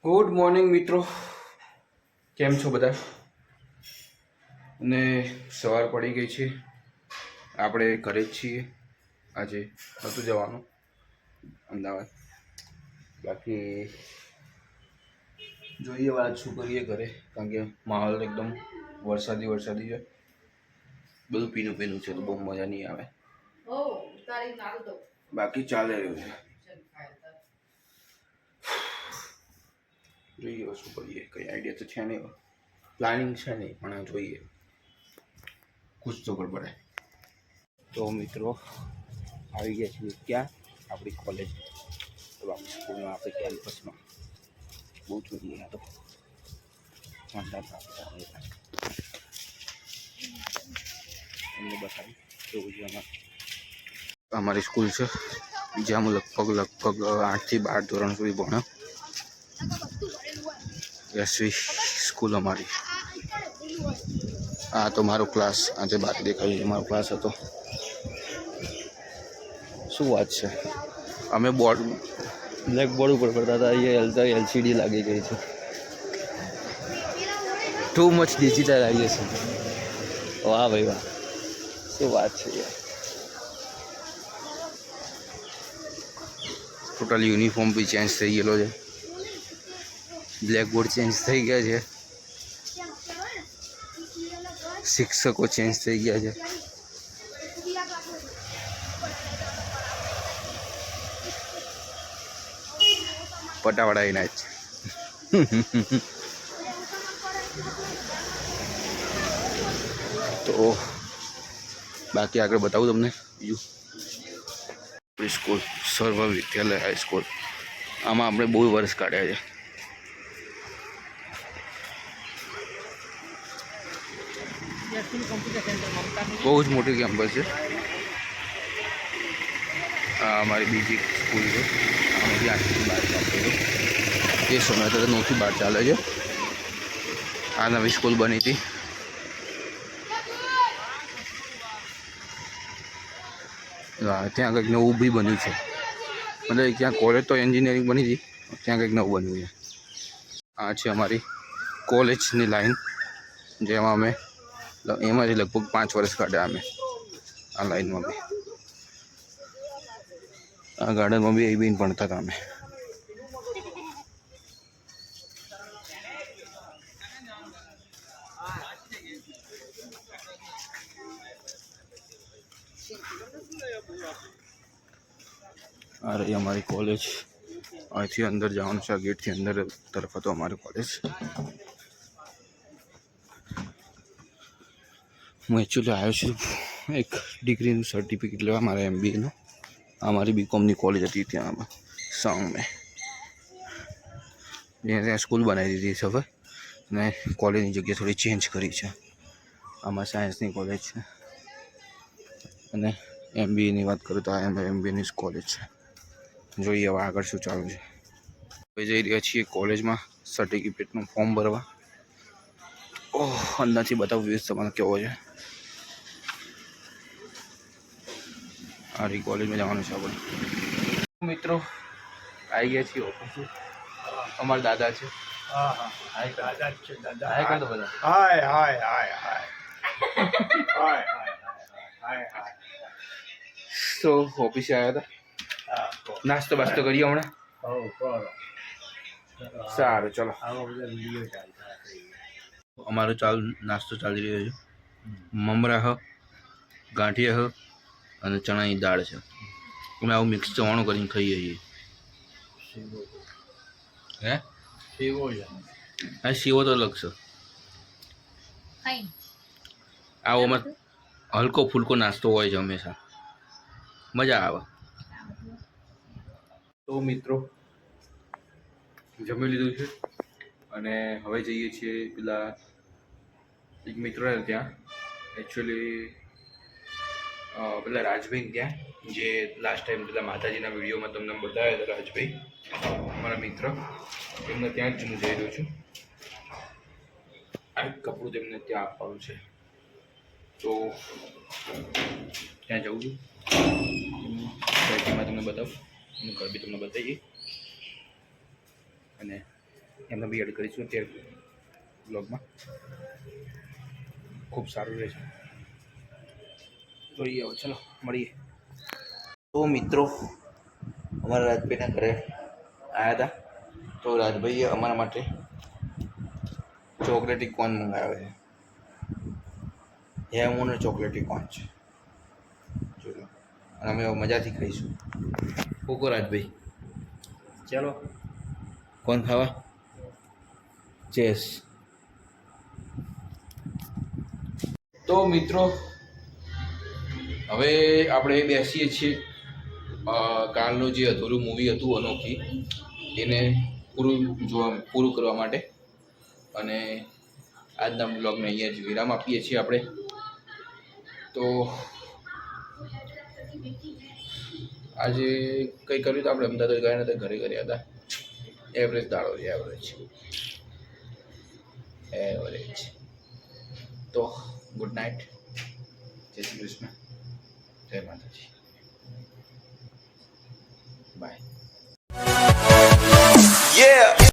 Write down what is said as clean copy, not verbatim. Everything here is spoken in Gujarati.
ગુડ મોર્નિંગ મિત્રો, કેમ છો બધા? અને સવાર પડી ગઈ છે, આપણે ઘરે જ છીએ. આજે નહોતું જવાનું અમદાવાદ, બાકી જોઈએ વાત શું કરીએ ઘરે, કારણ કે માહોલ એકદમ વરસાદી છે, બધું પીનું છે તો બહુ મજા નહીં આવે. બાકી ચાલે રહ્યું છે, જોઈએ શું કરીએ. કંઈ આઈડિયા તો છે નહીં, પ્લાનિંગ છે નહીં, પણ જોઈએ કુછ તો ગડબડ. તો મિત્રો આવી ગયા છીએ ક્યાં? આપણી કોલેજ, સ્કૂલમાં, આપણે કેમ્પસમાં. બહુ જોઈએ આ તો તમને બતાવી કેવું છે. અમારી સ્કૂલ છે જ્યાં હું લગભગ 8 થી 12 ધોરણ સુધી ભણ્યો. એસવી સ્કૂલ અમારી. આ તો મારો ક્લાસ, આજે બાર દેખાય મારો ક્લાસ હતો. શું વાત છે, અમે બોર્ડ બ્લેક બોર્ડ ઉપર પડતા હતા, અહીંયા એલસીડી લાગી ગઈ છે. Too much digitalisation. વાહ ભાઈ વાહ, શું વાત છે યાર. ટોટલ યુનિફોર્મ બી ચેન્જ થઈ ગયેલો છે, બ્લેકબોર્ડ ચેન્જ થઈ ગયા છે, શિક્ષકો ચેન્જ થઈ ગયા છે. પટાવાળા એના જ. તો બાકી આગળ બતાવું તમને બીજું. આપણી સ્કૂલ સર્વ વિદ્યાલય હાઈસ્કૂલ, આમાં આપણે બહુ વર્ષ કાઢ્યા છે. બહુ જ મોટી કેમ્પસ છે. આ અમારી બીજી સ્કૂલ છે, આમાંથી 8 થી 12 ચાલતો છે. એ સમય અત્યારે 9 થી 12 ચાલે છે. આ નવી સ્કૂલ બની હતી. ત્યાં કંઈક નવું બી બન્યું છે, મતલબ ત્યાં કોલેજ તો એન્જિનિયરિંગ બની હતી, ત્યાં કંઈક નવું બન્યું છે. આ છે અમારી કોલેજની લાઈન, જેમાં અમે એમાંથી લગભગ 5 વર્ષ કાઢ્યા અમે આ લાઈનમાં બી. આ ગાર્ડનમાં બી એ બી ભણતા હતા અમે. આ રહી અમારી કોલેજ. અહીંથી અંદર જવાનું છે, આ ગેટથી અંદર તરફ હતો અમારી કોલેજ. હું એકચ્યુઅલી આવ્યો છું એક ડિગ્રીનું સર્ટિફિકેટ લેવા, મારા MBAનું. અમારી BComની કોલેજ હતી ત્યાં સાંગ મેં, ત્યાં સ્કૂલ બનાવી દીધી છે હવે, અને કોલેજની જગ્યા થોડી ચેન્જ કરી છે. આમાં સાયન્સની કોલેજ છે, અને MBAની વાત કરું તો આ MBAની જ કોલેજ છે. જોઈએ હવે આગળ શું ચાલુ છે. હવે જઈ રહ્યા છીએ કોલેજમાં સર્ટિફિકેટનું ફોર્મ ભરવા. અંદરથી બતાવું વ્યૂઝ તમારે કેવો છે. આ કોલેજમાં જવાનું છે આપણે. મિત્રો આવી ગયા છીએ ઓફિસે. અમારા દાદા છે. દાદા છે, દાદા. હાય કર દો બધા. હાય. તો ઓફિસે આવ્યા હતા, નાસ્તો બાસ્તો કરીએ હમણાં. સારું, ચલો. અમારો નાસ્તો ચાલી રહ્યો છે. મમરા હ, ગાંઠિયા હ, અને ચણાની દાળ છે. અમે આવું મિક્સ ચવાણું કરીને ખાઈએ છીએ. હે શીવો છે? હા, શીવો તો અલગ છે. આવો હલકો ફૂલકો નાસ્તો હોય છે હંમેશા, મજા આવે. તો મિત્રો જમી લીધું છે, અને હવે જઈએ છીએ પેલા એક મિત્રોને ત્યાં. એકચ્યુઅલી પેલા રાજભાઈ ત્યાં, જે લાસ્ટ ટાઈમ પેલા માતાજીના વિડીયોમાં તમને બતાવ્યા હતા. રાજભાઈ મારા મિત્ર, એમને ત્યાં જ હું જઈ રહ્યો છું. આ કપડું તેમને ત્યાં આપવાનું છે, તો ત્યાં જવું છું. ફેક્ટરીમાં તમને બતાવું, એનું ઘર બી તમને બતાવીએ, અને એમને બી એડ કરીશું અત્યારે બ્લોગમાં. ખૂબ સારું રહેશે. જોઈએ હવે ચલો મળીએ. તો મિત્રો અમારા રાજભાઈના ઘરે આવ્યા હતા, તો રાજભાઈએ અમારા માટે ચોકલેટી કોર્ન મંગાવ્યો છે. હેમોનો ચોકલેટી કોર્ન છે, જોઈ લો. અને અમે મજાથી ખાઈશું. કોકો રાજભાઈ ચાલો કોણ ખાવા? ચેસ. તો મિત્રો હવે આપણે બેસીએ છીએ. કાલનું જે અધૂરું મૂવી હતું અનોખી, એને પૂરું કરવા માટે, અને આજના બ્લોગને અહીંયા જ વિરામ આપીએ છીએ આપણે. તો આજે કંઈ કર્યું તો આપણે અમદાવાદ ગયા નતા, ઘરે કર્યા હતા. એવરેજ દાડો છે, એવરેજ. તો ગુડ નાઇટ, જય શ્રી કૃષ્ણ, જય માતાજી, બાય.